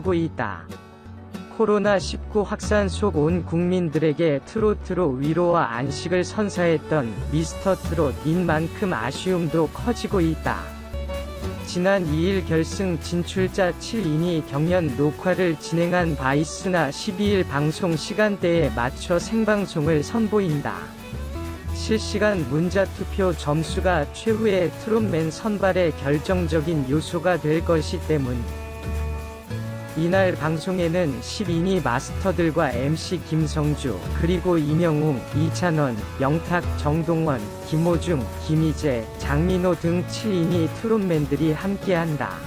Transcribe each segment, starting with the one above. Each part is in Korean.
고 있다. 코로나19 확산 속 온 국민들에게 트로트로 위로와 안식을 선사했던 미스터트롯인 만큼 아쉬움도 커지고 있다. 지난 2일 결승 진출자 7인이 경연 녹화를 진행한 바 있으나 12일 방송 시간대에 맞춰 생방송을 선보인다. 실시간 문자투표 점수가 최후의 트롯맨 선발에 결정적인 요소가 될 것이기 때문. 이날 방송에는 10인이 마스터들과 MC 김성주, 그리고 임영웅, 이찬원, 영탁, 정동원, 김호중, 김희재, 장민호 등 7인이 트롯맨들이 함께한다.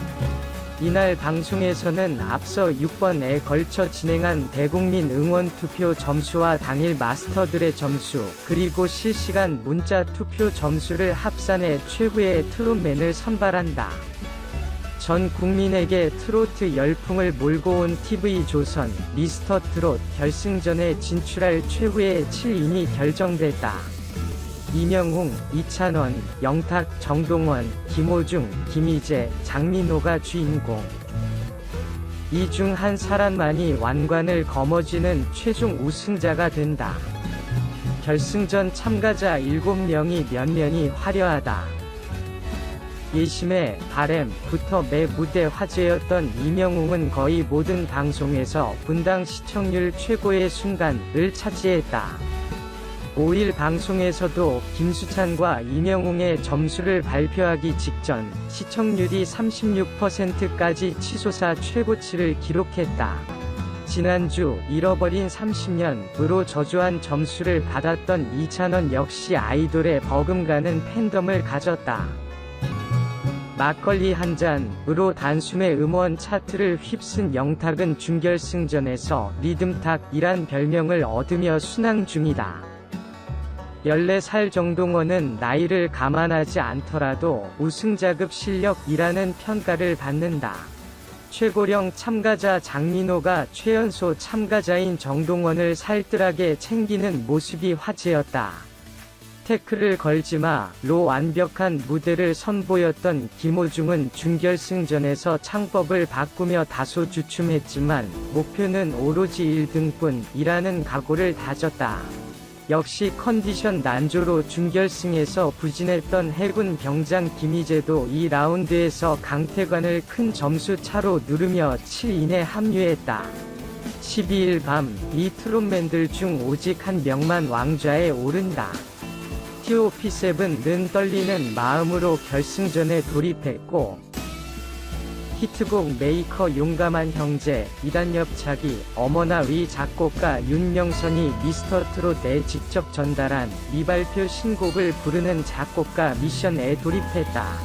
이날 방송에서는 앞서 6번에 걸쳐 진행한 대국민 응원 투표 점수와 당일 마스터들의 점수, 그리고 실시간 문자 투표 점수를 합산해 최후의 트롯맨을 선발한다. 전 국민에게 트로트 열풍을 몰고 온 TV조선 미스터트롯 결승전에 진출할 최후의 7인이 결정됐다. 임영웅, 이찬원, 영탁, 정동원, 김호중, 김희재, 장민호가 주인공. 이 중 한 사람만이 완관을 거머쥐는 최종 우승자가 된다. 결승전 참가자 7명이 면면이 화려하다. 예심의 바램부터 매 무대 화제였던 임영웅은 거의 모든 방송에서 분당 시청률 최고의 순간을 차지했다. 5일 방송에서도 김수찬과 임영웅의 점수를 발표하기 직전 시청률이 36%까지 치솟아 최고치를 기록했다. 지난주 잃어버린 30년으로 저조한 점수를 받았던 이찬원 역시 아이돌에 버금가는 팬덤을 가졌다. 막걸리 한 잔으로 단숨에 음원 차트를 휩쓴 영탁은 준결승전에서 리듬탁이란 별명을 얻으며 순항 중이다. 14살 정동원은 나이를 감안하지 않더라도 우승자급 실력이라는 평가를 받는다. 최고령 참가자 장민호가 최연소 참가자인 정동원을 살뜰하게 챙기는 모습이 화제였다. 태클을 걸지마로 완벽한 무대를 선보였던 김호중은 준결승전에서 창법을 바꾸며 다소 주춤했지만 목표는 오로지 1등뿐이라는 각오를 다졌다. 역시 컨디션 난조로 준결승에서 부진했던 해군 병장 김희재도 2라운드에서 강태관을 큰 점수 차로 누르며 7인에 합류했다. 12일 밤 이 트롯맨들 중 오직 한 명만 왕좌에 오른다. TOP7는 떨리는 마음으로 결승전에 돌입했고 히트곡 메이커 용감한 형제, 이단협차기, 어머나 위 작곡가 윤명선이 미스터트롯에 직접 전달한 미발표 신곡을 부르는 작곡가 미션에 돌입했다.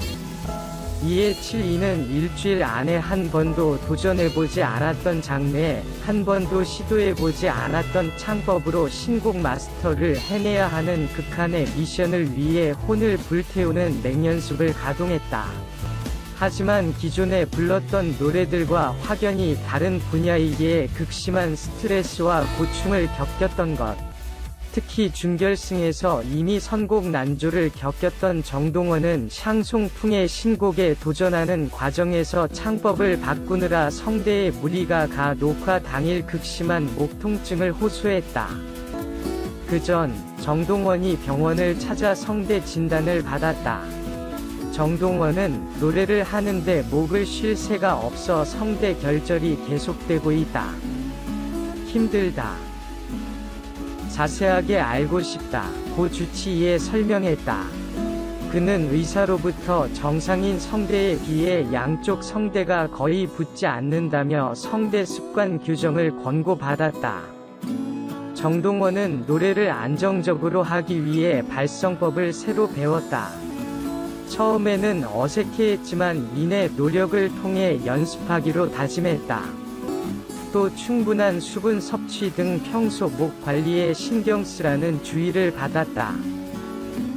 이에 7인은 일주일 안에 한 번도 도전해보지 않았던 장르에 한 번도 시도해보지 않았던 창법으로 신곡 마스터를 해내야 하는 극한의 미션을 위해 혼을 불태우는 맹연습을 가동했다. 하지만 기존에 불렀던 노래들과 확연히 다른 분야이기에 극심한 스트레스와 고충을 겪었던 것. 특히 준결승에서 이미 선곡 난조를 겪었던 정동원은 샹송풍의 신곡에 도전하는 과정에서 창법을 바꾸느라 성대에 무리가 가 녹화 당일 극심한 목 통증을 호소했다. 그전 정동원이 병원을 찾아 성대 진단을 받았다. 정동원은 노래를 하는데 목을 쉴 새가 없어 성대 결절이 계속되고 있다. 힘들다. 자세하게 알고 싶다. 고 주치의에 설명했다. 그는 의사로부터 정상인 성대에 비해 양쪽 성대가 거의 붙지 않는다며 성대 습관 교정을 권고받았다. 정동원은 노래를 안정적으로 하기 위해 발성법을 새로 배웠다. 처음에는 어색해했지만 이내 노력을 통해 연습하기로 다짐했다. 또 충분한 수분 섭취 등 평소 목 관리에 신경 쓰라는 주의를 받았다.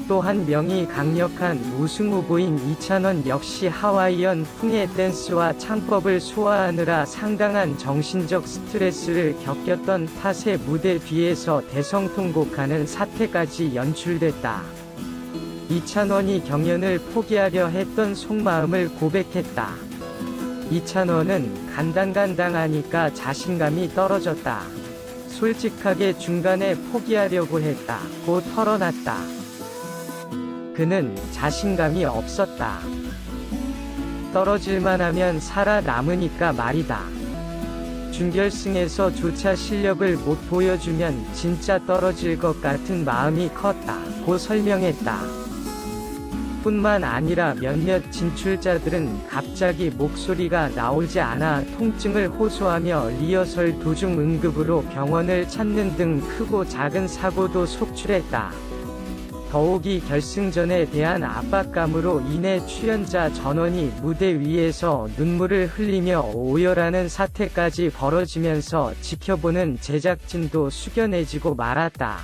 또 한 명이 강력한 우승 후보인 이찬원 역시 하와이안 풍의 댄스와 창법을 소화하느라 상당한 정신적 스트레스를 겪었던 탓에 무대 뒤에서 대성통곡하는 사태까지 연출됐다. 이찬원이 경연을 포기하려 했던 속마음을 고백했다. 이찬원은 간당간당하니까 자신감이 떨어졌다. 솔직하게 중간에 포기하려고 했다. 고 털어놨다. 그는 자신감이 없었다. 떨어질만 하면 살아남으니까 말이다. 준결승에서조차 실력을 못 보여주면 진짜 떨어질 것 같은 마음이 컸다. 고 설명했다. 뿐만 아니라 몇몇 진출자들은 갑자기 목소리가 나오지 않아 통증을 호소하며 리허설 도중 응급으로 병원을 찾는 등 크고 작은 사고도 속출했다. 더욱이 결승전에 대한 압박감으로 인해 출연자 전원이 무대 위에서 눈물을 흘리며 오열하는 사태까지 벌어지면서 지켜보는 제작진도 숙연해지고 말았다.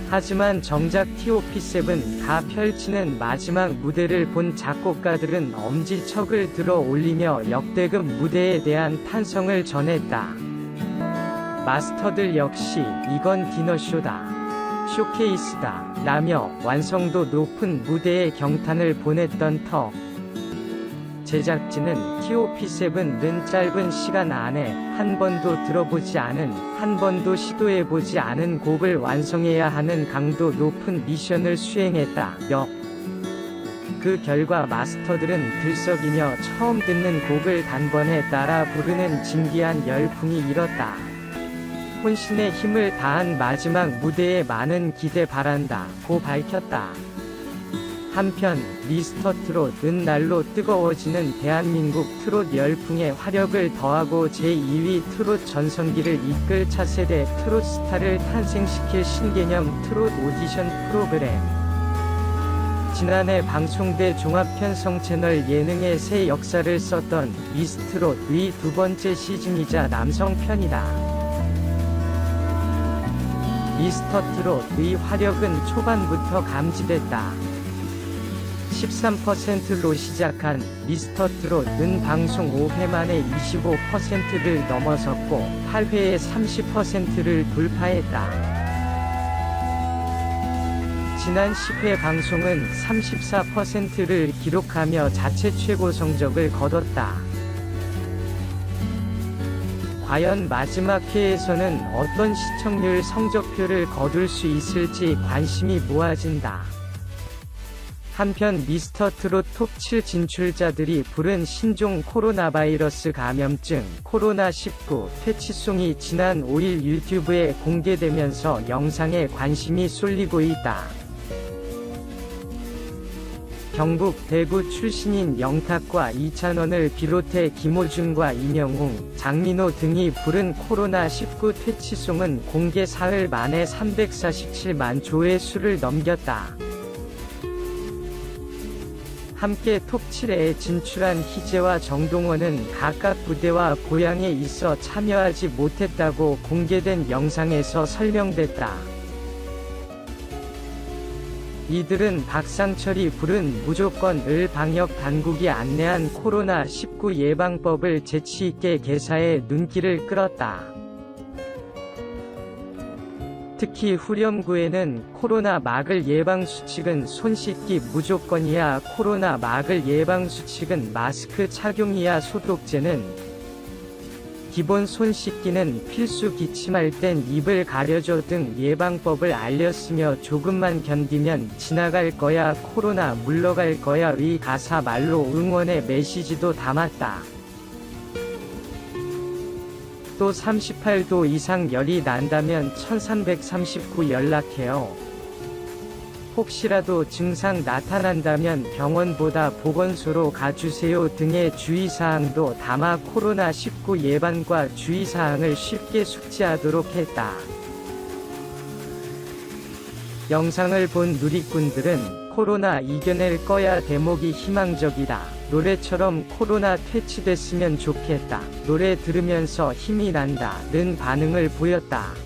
하지만 정작 TOP7가 펼치는 마지막 무대를 본 작곡가들은 엄지척을 들어 올리며 역대급 무대에 대한 탄성을 전했다. 마스터들 역시 이건 디너쇼다. 쇼케이스다. 라며 완성도 높은 무대에 경탄을 보냈던 터. 제작진은 TOP7는 짧은 시간 안에 한 번도 들어보지 않은, 한 번도 시도해보지 않은 곡을 완성해야 하는 강도 높은 미션을 수행했다. 그 결과 마스터들은 들썩이며 처음 듣는 곡을 단번에 따라 부르는 진기한 열풍이 일었다. 혼신의 힘을 다한 마지막 무대에 많은 기대 바란다. 고 밝혔다. 한편 미스터 트롯은 날로 뜨거워지는 대한민국 트롯 열풍에 화력을 더하고 제2위 트롯 전성기를 이끌 차세대 트롯 스타를 탄생시킬 신개념 트롯 오디션 프로그램. 지난해 방송돼 종합편성 채널 예능의 새 역사를 썼던 미스트롯의 두 번째 시즌이자 남성편이다. 미스터 트롯의 화력은 초반부터 감지됐다. 13%로 시작한 미스터 트롯은 방송 5회 만에 25%를 넘어섰고 8회에 30%를 돌파했다. 지난 10회 방송은 34%를 기록하며 자체 최고 성적을 거뒀다. 과연 마지막 회에서는 어떤 시청률 성적표를 거둘 수 있을지 관심이 모아진다. 한편 미스터 트롯 톱7 진출자들이 부른 신종 코로나 바이러스 감염증 코로나19 퇴치송이 지난 5일 유튜브에 공개되면서 영상에 관심이 쏠리고 있다. 경북 대구 출신인 영탁과 이찬원을 비롯해 김호중과 임영웅, 장민호 등이 부른 코로나19 퇴치송은 공개 사흘 만에 347만 조회수를 넘겼다. 함께 톱7에 진출한 희재와 정동원은 각각 부대와 고향에 있어 참여하지 못했다고 공개된 영상에서 설명됐다. 이들은 박상철이 부른 무조건을 방역 당국이 안내한 코로나19 예방법을 재치있게 개사해 눈길을 끌었다. 특히 후렴구에는 코로나 막을 예방수칙은 손 씻기 무조건이야, 코로나 막을 예방수칙은 마스크 착용이야, 소독제는 기본 손 씻기는 필수, 기침할 땐 입을 가려줘 등 예방법을 알렸으며 조금만 견디면 지나갈 거야, 코로나 물러갈 거야의 가사 말로 응원의 메시지도 담았다. 또 38도 이상 열이 난다면 1339 연락해요. 혹시라도 증상 나타난다면 병원보다 보건소로 가주세요 등의 주의사항도 담아 코로나19 예방과 주의사항을 쉽게 숙지하도록 했다. 영상을 본 누리꾼들은 코로나 이겨낼 거야 대목이 희망적이다. 노래처럼 코로나 퇴치됐으면 좋겠다. 노래 들으면서 힘이 난다. 는 반응을 보였다.